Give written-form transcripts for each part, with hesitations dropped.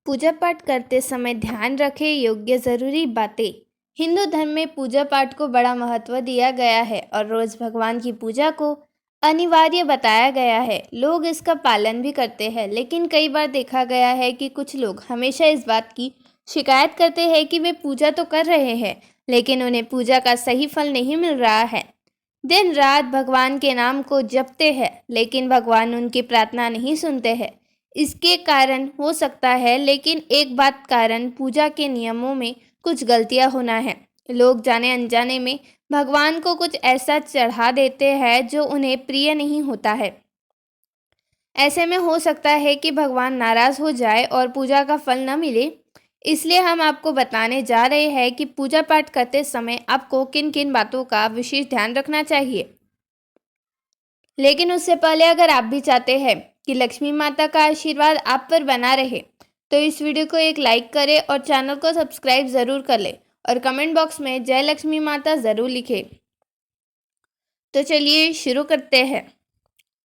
पूजा पाठ करते समय ध्यान रखें योग्य ज़रूरी बातें। हिंदू धर्म में पूजा पाठ को बड़ा महत्व दिया गया है और रोज़ भगवान की पूजा को अनिवार्य बताया गया है। लोग इसका पालन भी करते हैं, लेकिन कई बार देखा गया है कि कुछ लोग हमेशा इस बात की शिकायत करते हैं कि वे पूजा तो कर रहे हैं, लेकिन उन्हें पूजा का सही फल नहीं मिल रहा है। दिन रात भगवान के नाम को जपते हैं, लेकिन भगवान उनकी प्रार्थना नहीं सुनते हैं। इसके कारण हो सकता है, लेकिन एक बात कारण पूजा के नियमों में कुछ गलतियां होना है। लोग जाने अनजाने में भगवान को कुछ ऐसा चढ़ा देते हैं जो उन्हें प्रिय नहीं होता है। ऐसे में हो सकता है कि भगवान नाराज हो जाए और पूजा का फल न मिले। इसलिए हम आपको बताने जा रहे हैं कि पूजा पाठ करते समय आपको किन किन बातों का विशेष ध्यान रखना चाहिए। लेकिन उससे पहले अगर आप भी चाहते हैं कि लक्ष्मी माता का आशीर्वाद आप पर बना रहे, तो इस वीडियो को एक लाइक करें और चैनल को सब्सक्राइब ज़रूर कर लें और कमेंट बॉक्स में जय लक्ष्मी माता ज़रूर लिखें। तो चलिए शुरू करते हैं।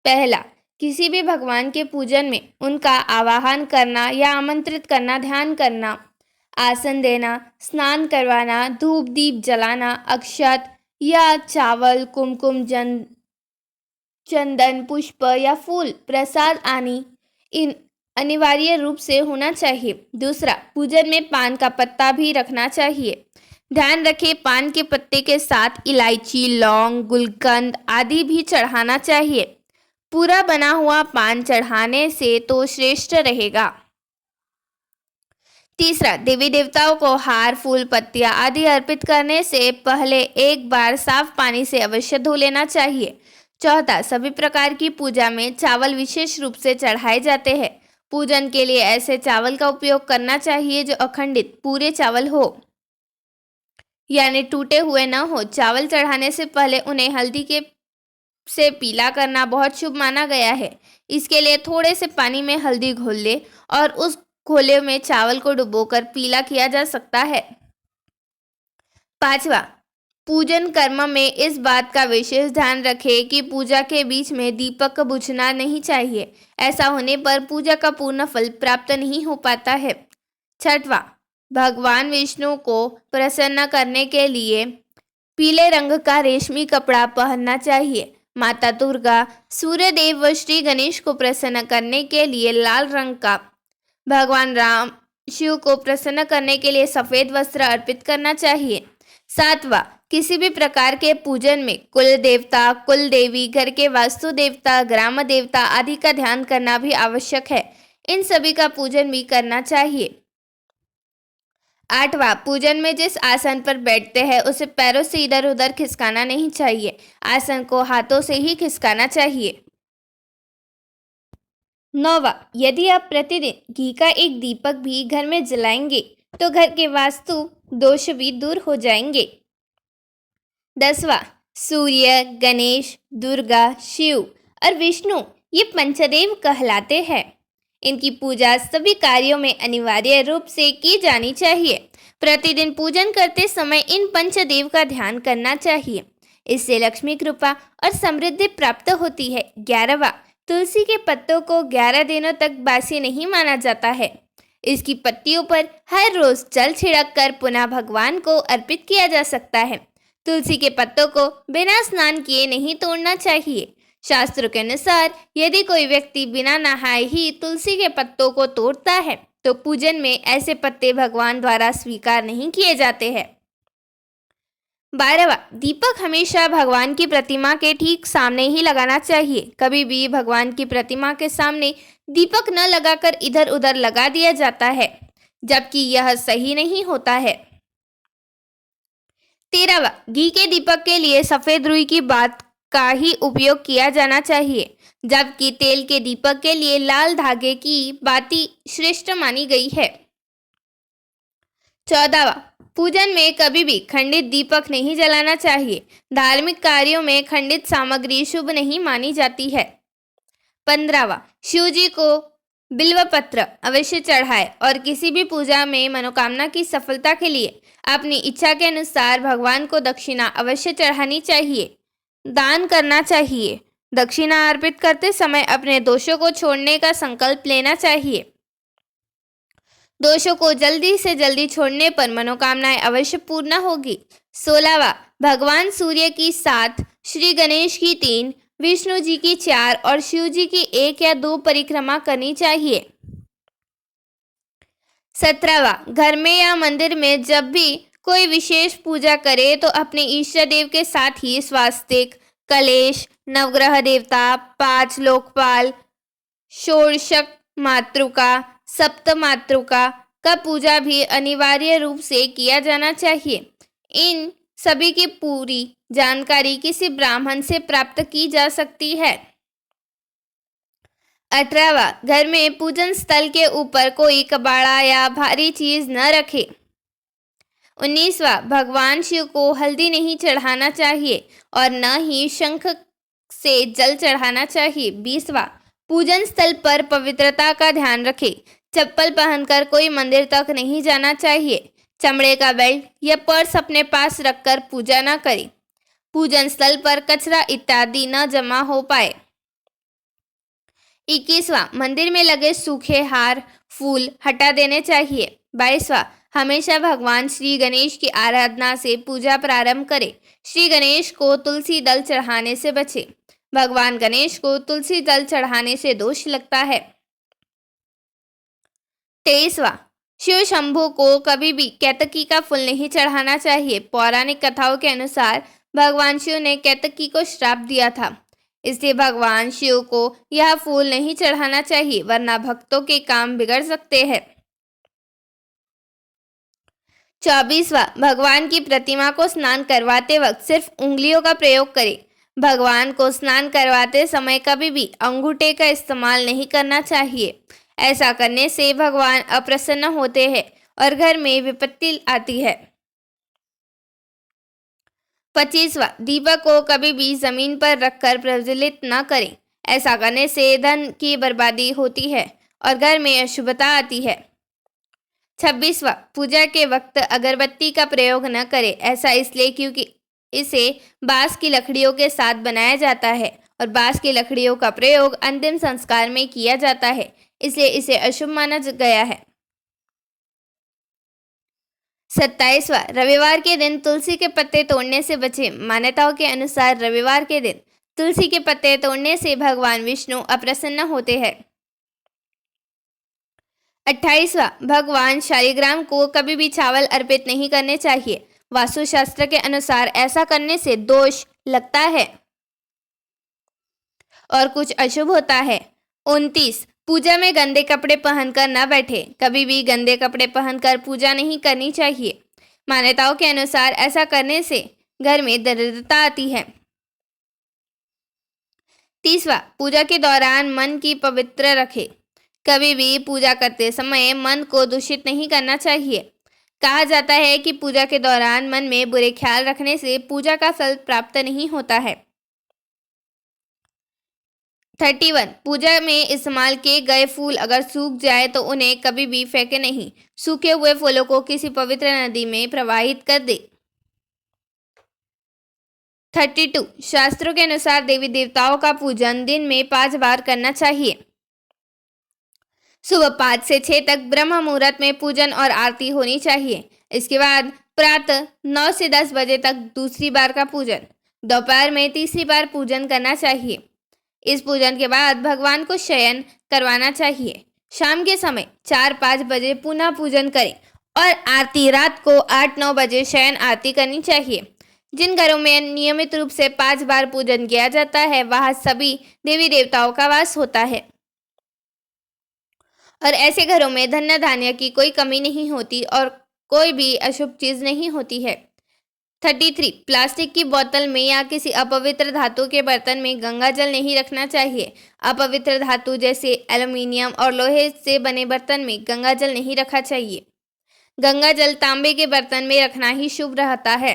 पहला, किसी भी भगवान के पूजन में उनका आवाहन करना या आमंत्रित करना, ध्यान करना, आसन देना, स्नान करवाना, धूप दीप जलाना, अक्षत या चावल, कुमकुम, चंदन, पुष्प या फूल, प्रसाद आदि इन अनिवार्य रूप से होना चाहिए। दूसरा, पूजन में पान का पत्ता भी रखना चाहिए। ध्यान रखें, पान के पत्ते के साथ इलायची, लौंग, गुलकंद आदि भी चढ़ाना चाहिए। पूरा बना हुआ पान चढ़ाने से तो श्रेष्ठ रहेगा। तीसरा, देवी देवताओं को हार, फूल, पत्तियां आदि अर्पित करने से पहले एक बार साफ पानी से अवश्य धो लेना चाहिए। चौथा, सभी प्रकार की पूजा में चावल विशेष रूप से चढ़ाए जाते हैं। पूजन के लिए ऐसे चावल का उपयोग करना चाहिए जो अखंडित पूरे चावल हो, यानी टूटे हुए न हो। चावल चढ़ाने से पहले उन्हें हल्दी के से पीला करना बहुत शुभ माना गया है। इसके लिए थोड़े से पानी में हल्दी घोल ले और उस घोले में चावल को डुबोकर पीला किया जा सकता है। पांचवा, पूजन कर्म में इस बात का विशेष ध्यान रखें कि पूजा के बीच में दीपक बुझना नहीं चाहिए। ऐसा होने पर पूजा का पूर्ण फल प्राप्त नहीं हो पाता है। छठवां, भगवान विष्णु को प्रसन्न करने के लिए पीले रंग का रेशमी कपड़ा पहनना चाहिए। माता दुर्गा, सूर्य देव व श्री गणेश को प्रसन्न करने के लिए लाल रंग का, भगवान राम, शिव को प्रसन्न करने के लिए सफेद वस्त्र अर्पित करना चाहिए। सातवां, किसी भी प्रकार के पूजन में कुल देवता, कुल देवी, घर के वास्तु देवता, ग्राम देवता आदि का ध्यान करना भी आवश्यक है। इन सभी का पूजन भी करना चाहिए। आठवां, पूजन में जिस आसन पर बैठते हैं उसे पैरों से इधर उधर खिसकाना नहीं चाहिए। आसन को हाथों से ही खिसकाना चाहिए। नौवां, यदि आप प्रतिदिन घी का एक दीपक भी घर में जलाएंगे तो घर के वास्तु दोष भी दूर हो जाएंगे। 10वां, सूर्य, गणेश, दुर्गा, शिव और विष्णु ये पंचदेव कहलाते हैं। इनकी पूजा सभी कार्यों में अनिवार्य रूप से की जानी चाहिए। प्रतिदिन पूजन करते समय इन पंचदेव का ध्यान करना चाहिए। इससे लक्ष्मी कृपा और समृद्धि प्राप्त होती है। 11वां, तुलसी के पत्तों को 11 दिनों तक बासी नहीं माना जाता है। इसकी पत्तियों पर हर रोज जल छिड़क कर पुनः भगवान को अर्पित किया जा सकता है। तुलसी के पत्तों को बिना स्नान किए नहीं तोड़ना चाहिए। शास्त्रों के अनुसार यदि कोई व्यक्ति बिना नहाए ही तुलसी के पत्तों को तोड़ता है तो पूजन में ऐसे पत्ते भगवान द्वारा स्वीकार नहीं किए जाते हैं। 12वां, दीपक हमेशा भगवान की प्रतिमा के ठीक सामने ही लगाना चाहिए। कभी भी भगवान की प्रतिमा के सामने दीपक न लगाकर इधर उधर लगा दिया जाता है, जबकि यह सही नहीं होता है। 13वां, घी के दीपक के लिए सफेद रुई की बात का ही उपयोग किया जाना चाहिए, जबकि तेल के दीपक के लिए लाल धागे की बाती श्रेष्ठ मानी गई है। 14वां, पूजन में कभी भी खंडित दीपक नहीं जलाना चाहिए। धार्मिक कार्यों में खंडित सामग्री शुभ नहीं मानी जाती है। 15वां, शिव जी को बिल्व पत्र अवश्य चढ़ाए और किसी भी पूजा में मनोकामना की सफलता के लिए अपनी इच्छा के अनुसार भगवान को दक्षिणा अवश्य चढ़ानी चाहिए, दान करना चाहिए। दक्षिणा अर्पित करते समय अपने दोषों को छोड़ने का संकल्प लेना चाहिए। दोषों को जल्दी से जल्दी छोड़ने पर मनोकामनाएं अवश्य पूर्ण होगी। 16वां, भगवान सूर्य की 7, श्री गणेश की 3, विष्णु जी की 4 और शिव जी की 1 या 2 परिक्रमा करनी चाहिए। 17वां, घर में या मंदिर में जब भी कोई विशेष पूजा करे तो अपने ईष्ट देव के साथ ही स्वास्तिक, कलेश, नवग्रह देवता, 5 लोकपाल, षोडशक मातृका, सप्त मातृका का पूजा भी अनिवार्य रूप से किया जाना चाहिए। इन सभी की पूरी जानकारी किसी ब्राह्मण से प्राप्त की जा सकती है। 18वां, घर में पूजन स्थल के ऊपर कोई कबाड़ा या भारी चीज न रखे। 19वां, भगवान शिव को हल्दी नहीं चढ़ाना चाहिए और न ही शंख से जल चढ़ाना चाहिए। 20वां, पूजन स्थल पर पवित्रता का ध्यान रखें। चप्पल पहनकर कोई मंदिर तक नहीं जाना चाहिए। चमड़े का बेल्ट या पर्स अपने पास रखकर पूजा न करें। पूजन स्थल पर कचरा इत्यादि न जमा हो पाए। 21वां, मंदिर में लगे सूखे हार, फूल हटा देने चाहिए। 22वां, हमेशा भगवान श्री गणेश की आराधना से पूजा प्रारंभ करें। श्री गणेश को तुलसी दल चढ़ाने से बचें। भगवान गणेश को तुलसी दल चढ़ाने से दोष लगता है। 23वां, शिव शंभू को कभी भी केतकी का फूल नहीं चढ़ाना चाहिए। पौराणिक कथाओं के अनुसार भगवान शिव ने केतकी को श्राप दिया था, इसलिए भगवान शिव को यह फूल नहीं चढ़ाना चाहिए, वरना भक्तों के काम बिगड़ सकते हैं। 24वां, भगवान की प्रतिमा को स्नान करवाते वक्त सिर्फ उंगलियों का प्रयोग करें। भगवान को स्नान करवाते समय कभी भी अंगूठे का इस्तेमाल नहीं करना चाहिए। ऐसा करने से भगवान अप्रसन्न होते हैं और घर में विपत्ति आती है। 25वां, दीपक को कभी भी जमीन पर रखकर प्रज्वलित न करें। ऐसा करने से धन की बर्बादी होती है और घर में अशुभता आती है। 26वां, पूजा के वक्त अगरबत्ती का प्रयोग न करें। ऐसा इसलिए क्योंकि इसे बांस की लकड़ियों के साथ बनाया जाता है और बांस की लकड़ियों का प्रयोग अंतिम संस्कार में किया जाता है, इसलिए इसे अशुभ माना गया है। 27वां, रविवार के दिन तुलसी के पत्ते तोड़ने से बचें। मान्यताओं के अनुसार रविवार के दिन तुलसी के पत्ते तोड़ने से भगवान विष्णु अप्रसन्न होते हैं। 28वां, भगवान शालिग्राम को कभी भी चावल अर्पित नहीं करने चाहिए। वास्तुशास्त्र के अनुसार ऐसा करने से दोष लगता है और कुछ अशुभ होता है। 29, पूजा में गंदे कपड़े पहनकर न बैठे। कभी भी गंदे कपड़े पहनकर पूजा नहीं करनी चाहिए। मान्यताओं के अनुसार ऐसा करने से घर में दरिद्रता आती है। 30वां, पूजा के दौरान मन की पवित्र रखें। कभी भी पूजा करते समय मन को दूषित नहीं करना चाहिए। कहा जाता है कि पूजा के दौरान मन में बुरे ख्याल रखने से पूजा का फल प्राप्त नहीं होता है। 31, पूजा में इस्तेमाल किए गए फूल अगर सूख जाए तो उन्हें कभी भी फेंके नहीं। सूखे हुए फूलों को किसी पवित्र नदी में प्रवाहित कर दे। 32, शास्त्रों के अनुसार देवी देवताओं का पूजन दिन में 5 बार करना चाहिए। सुबह 5 से 6 तक ब्रह्म मुहूर्त में पूजन और आरती होनी चाहिए। इसके बाद प्रातः 9 से 10 बजे तक दूसरी बार का पूजन, दोपहर में तीसरी बार पूजन करना चाहिए। इस पूजन के बाद भगवान को शयन करवाना चाहिए। शाम के समय 4-5 बजे पुनः पूजन करें और आरती रात को 8-9 बजे शयन आरती करनी चाहिए। जिन घरों में नियमित रूप से 5 बार पूजन किया जाता है वहां सभी देवी देवताओं का वास होता है और ऐसे घरों में धन धान्य की कोई कमी नहीं होती और कोई भी अशुभ चीज नहीं होती है। 33, प्लास्टिक की बोतल में या किसी अपवित्र धातु के बर्तन में गंगा जल नहीं रखना चाहिए। अपवित्र धातु जैसे एल्युमिनियम और लोहे से बने बर्तन में गंगा जल नहीं रखा चाहिए। गंगा जल तांबे के बर्तन में रखना ही शुभ रहता है।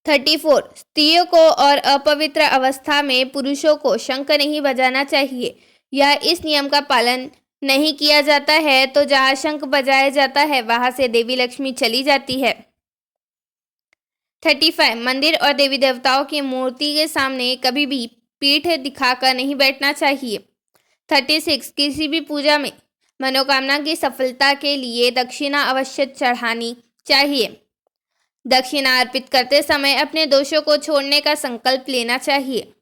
34, स्त्रियों को और अपवित्र अवस्था में पुरुषों को शंख नहीं बजाना चाहिए। यह इस नियम का पालन नहीं किया जाता है तो जहाँ शंख बजाया जाता है वहां से देवी लक्ष्मी चली जाती है। 35, मंदिर और देवी देवताओं की मूर्ति के सामने कभी भी पीठ दिखाकर नहीं बैठना चाहिए। 36, किसी भी पूजा में मनोकामना की सफलता के लिए दक्षिणा अवश्य चढ़ानी चाहिए। दक्षिणा अर्पित करते समय अपने दोषों को छोड़ने का संकल्प लेना चाहिए।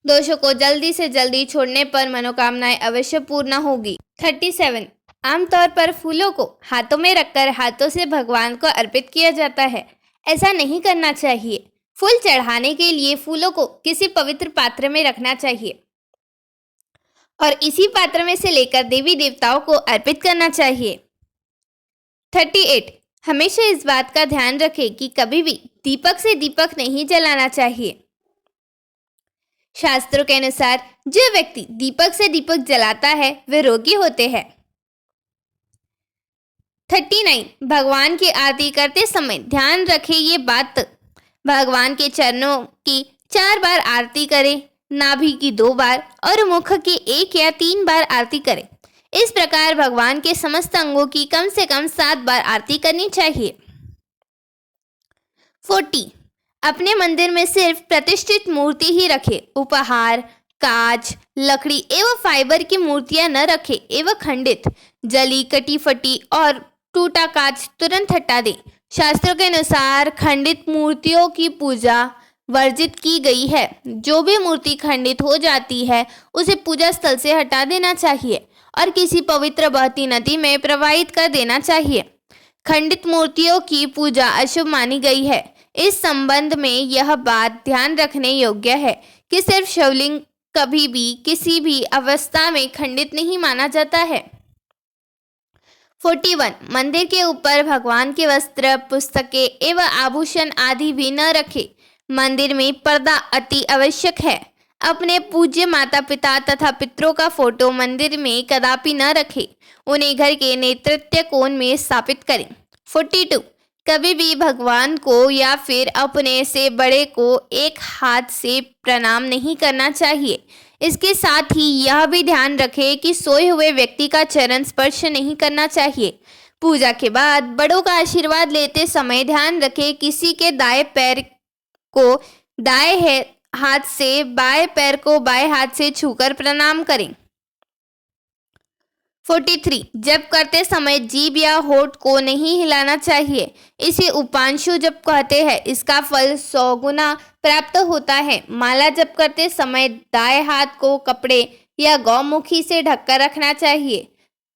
दोषों को जल्दी से जल्दी छोड़ने पर मनोकामनाएं अवश्य पूर्ण होगी। 37 आमतौर पर फूलों को हाथों में रखकर हाथों से भगवान को अर्पित किया जाता है। ऐसा नहीं करना चाहिए। फूल चढ़ाने के लिए फूलों को किसी पवित्र पात्र में रखना चाहिए और इसी पात्र में से लेकर देवी देवताओं को अर्पित करना चाहिए। 38 हमेशा इस बात का ध्यान रखें कि कभी भी दीपक से दीपक नहीं जलाना चाहिए। शास्त्रों के अनुसार जो व्यक्ति दीपक से दीपक जलाता है वे रोगी होते हैं। 39 भगवान की आरती करते समय ध्यान रखें ये बात, भगवान के चरणों की 4 बार आरती करें, नाभि की 2 बार और मुख की 1 या 3 बार आरती करें। इस प्रकार भगवान के समस्त अंगों की कम से कम 7 बार आरती करनी चाहिए। 40 अपने मंदिर में सिर्फ प्रतिष्ठित मूर्ति ही रखें। उपहार, कांच, लकड़ी एवं फाइबर की मूर्तियां न रखें एवं खंडित, जली, कटी फटी और टूटा कांच तुरंत हटा दें। शास्त्रों के अनुसार खंडित मूर्तियों की पूजा वर्जित की गई है। जो भी मूर्ति खंडित हो जाती है उसे पूजा स्थल से हटा देना चाहिए और किसी पवित्र बहती नदी में प्रवाहित कर देना चाहिए। खंडित मूर्तियों की पूजा अशुभ मानी गई है। इस संबंध में यह बात ध्यान रखने योग्य है कि सिर्फ शिवलिंग कभी भी किसी भी अवस्था में खंडित नहीं माना जाता है। 41 मंदिर के ऊपर भगवान के वस्त्र, पुस्तकें एवं आभूषण आदि भी न रखें। मंदिर में पर्दा अति आवश्यक है। अपने पूज्य माता पिता तथा पितरों का फोटो मंदिर में कदापि न रखें। उन्हें घर के नेतृत्व कोण में स्थापित करें। 42 कभी भी भगवान को या फिर अपने से बड़े को एक हाथ से प्रणाम नहीं करना चाहिए। इसके साथ ही यह भी ध्यान रखें कि सोए हुए व्यक्ति का चरण स्पर्श नहीं करना चाहिए। पूजा के बाद बड़ों का आशीर्वाद लेते समय ध्यान रखें किसी के दाएं पैर को दाएं हाथ से, बाएं पैर को बाएं हाथ से छूकर प्रणाम करें। 43 जप करते समय जीभ या होठ को नहीं हिलाना चाहिए। इसे उपांशु जप कहते हैं। इसका फल 100 गुना प्राप्त होता है। माला जप करते समय दाएं हाथ को कपड़े या गौमुखी से ढककर रखना चाहिए।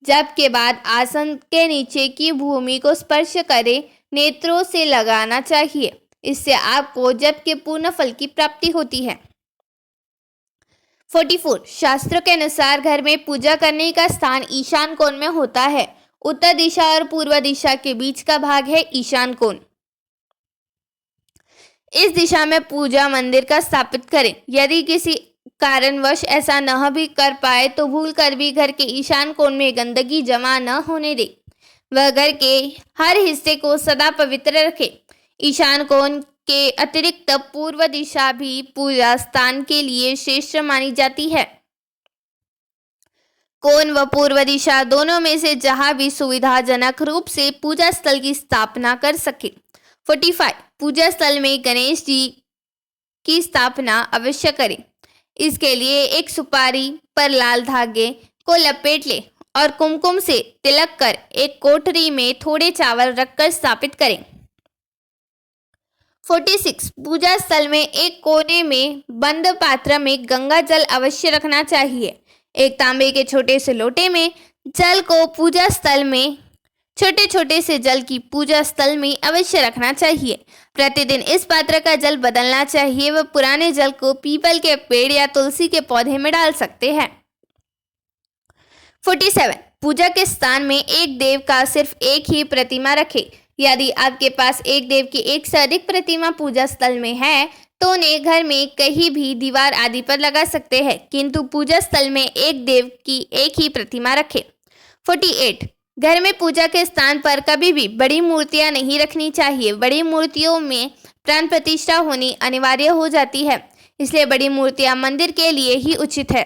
जप के बाद आसन के नीचे की भूमि को स्पर्श करें, नेत्रों से लगाना चाहिए। इससे आपको जप के पूर्ण फल की प्राप्ति होती है। 44 शास्त्रों के अनुसार घर में पूजा करने का स्थान ईशान कोण में होता है। उत्तर दिशा और पूर्व दिशा के बीच का भाग है ईशान कोण। इस दिशा में पूजा मंदिर का स्थापित करें। यदि किसी कारणवश ऐसा न भी कर पाए तो भूल कर भी घर के ईशान कोण में गंदगी जमा न होने दे। वह घर के हर हिस्से को सदा पवित्र रखे। ईशान कोण के अतिरिक्त पूर्व दिशा भी पूजा स्थान के लिए श्रेष्ठ मानी जाती है। कोण व पूर्व दिशा दोनों में से जहां भी सुविधाजनक रूप से पूजा स्थल की स्थापना कर सके। 45 पूजा स्थल में गणेश जी की स्थापना अवश्य करें। इसके लिए एक सुपारी पर लाल धागे को लपेट ले और कुमकुम से तिलक कर एक कोठरी में थोड़े चावल रखकर स्थापित करें। 46 पूजा स्थल में एक कोने में बंद पात्र में गंगा जल अवश्य रखना चाहिए। एक तांबे के छोटे से लोटे में जल को पूजा स्थल में छोटे छोटे से जल की पूजा स्थल में अवश्य रखना चाहिए। प्रतिदिन इस पात्र का जल बदलना चाहिए। वह पुराने जल को पीपल के पेड़ या तुलसी के पौधे में डाल सकते हैं। 47 पूजा के स्थान में एक देव का सिर्फ एक ही प्रतिमा रखें। यदि आपके पास एक देव की एक से अधिक प्रतिमा पूजा स्थल में है तो उन्हें घर में कहीं भी दीवार आदि पर लगा सकते हैं, किंतु पूजा स्थल में एक देव की एक ही प्रतिमा रखें। 48 घर में पूजा के स्थान पर कभी भी बड़ी मूर्तियां नहीं रखनी चाहिए। बड़ी मूर्तियों में प्राण प्रतिष्ठा होनी अनिवार्य हो जाती है, इसलिए बड़ी मूर्तियां मंदिर के लिए ही उचित है।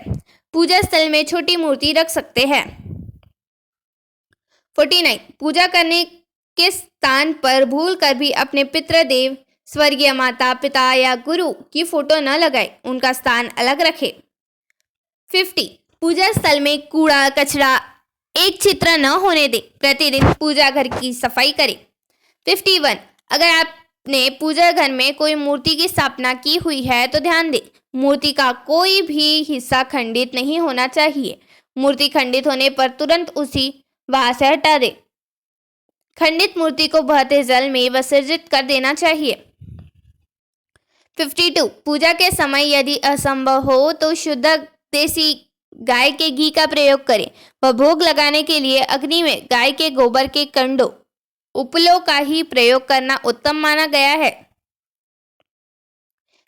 पूजा स्थल में छोटी मूर्ति रख सकते हैं। 49 पूजा करने के स्थान पर भूल कर भी अपने पितृदेव, स्वर्गीय माता पिता या गुरु की फोटो न लगाए, उनका स्थान अलग रखें। 50 पूजा स्थल में कूड़ा कचरा एक चित्र न होने दे। प्रतिदिन पूजा घर की सफाई करें। 51 अगर आपने पूजा घर में कोई मूर्ति की स्थापना की हुई है तो ध्यान दें, मूर्ति का कोई भी हिस्सा खंडित नहीं होना चाहिए। मूर्ति खंडित होने पर तुरंत उसी वहां से हटा दें। खंडित मूर्ति को बहते जल में विसर्जित कर देना चाहिए। 52 पूजा के समय यदि असंभव हो तो शुद्ध देसी गाय के घी का प्रयोग करें। वह भोग लगाने के लिए अग्नि में गाय के गोबर के कंडों उपलों का ही प्रयोग करना उत्तम माना गया है।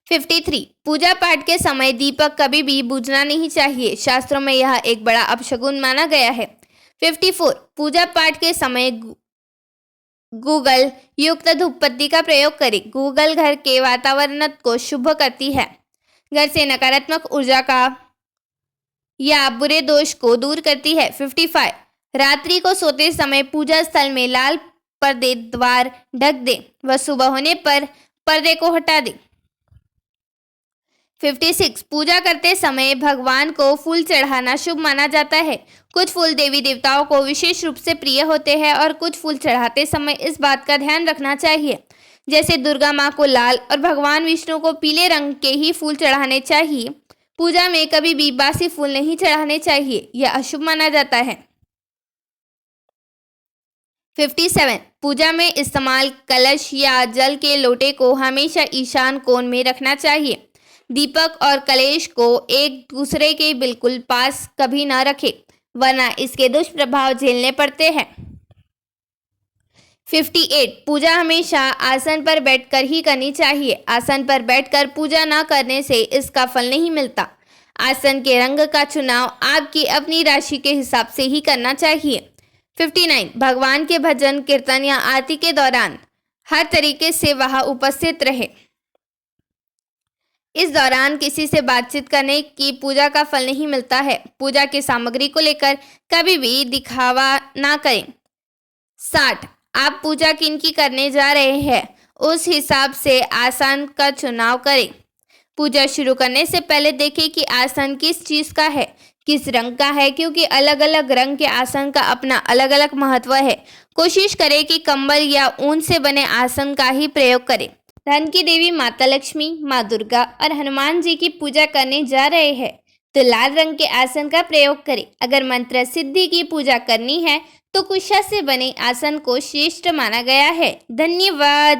53 पूजा पाठ के समय दीपक कभी भी बुझना नहीं चाहिए। शास्त्रों में यह एक बड़ा अपशगुन माना गया है। 54 पूजा पाठ के समय गूगल युक्त धूपबत्ती का प्रयोग करें। गूगल घर के वातावरण को शुभ करती है। घर से नकारात्मक ऊर्जा का या बुरे दोष को दूर करती है। 55 रात्रि को सोते समय पूजा स्थल में लाल पर्दे द्वार ढक दें। वह सुबह होने पर पर्दे को हटा दें। 56 पूजा करते समय भगवान को फूल चढ़ाना शुभ माना जाता है। कुछ फूल देवी देवताओं को विशेष रूप से प्रिय होते हैं और कुछ फूल चढ़ाते समय इस बात का ध्यान रखना चाहिए, जैसे दुर्गा माँ को लाल और भगवान विष्णु को पीले रंग के ही फूल चढ़ाने चाहिए। पूजा में कभी भी बासी फूल नहीं चढ़ाने चाहिए, यह अशुभ माना जाता है। 57 पूजा में इस्तेमाल कलश या जल के लोटे को हमेशा ईशान कोण में रखना चाहिए। दीपक और कलश को एक दूसरे के बिल्कुल पास कभी न रखें, वरना इसके दुष्प्रभाव झेलने पड़ते हैं। 58 पूजा हमेशा आसन पर बैठकर ही करनी चाहिए। आसन पर बैठकर पूजा न करने से इसका फल नहीं मिलता। आसन के रंग का चुनाव आपकी अपनी राशि के हिसाब से ही करना चाहिए। 59 भगवान के भजन कीर्तन या आरती के दौरान हर तरीके से वहां उपस्थित रहे। इस दौरान किसी से बातचीत करने की पूजा का फल नहीं मिलता है। पूजा की सामग्री को लेकर कभी भी दिखावा ना करें। 60 आप पूजा किनकी करने जा रहे हैं उस हिसाब से आसन का चुनाव करें। पूजा शुरू करने से पहले देखें कि आसन किस चीज का है, किस रंग का है, क्योंकि अलग अलग रंग के आसन का अपना अलग अलग महत्व है। कोशिश करें कि कंबल या ऊन से बने आसन का ही प्रयोग करें। धन की देवी माता लक्ष्मी, माँ दुर्गा और हनुमान जी की पूजा करने जा रहे हैं तो लाल रंग के आसन का प्रयोग करें। अगर मंत्र सिद्धि की पूजा करनी है तो कुशा से बने आसन को श्रेष्ठ माना गया है। धन्यवाद।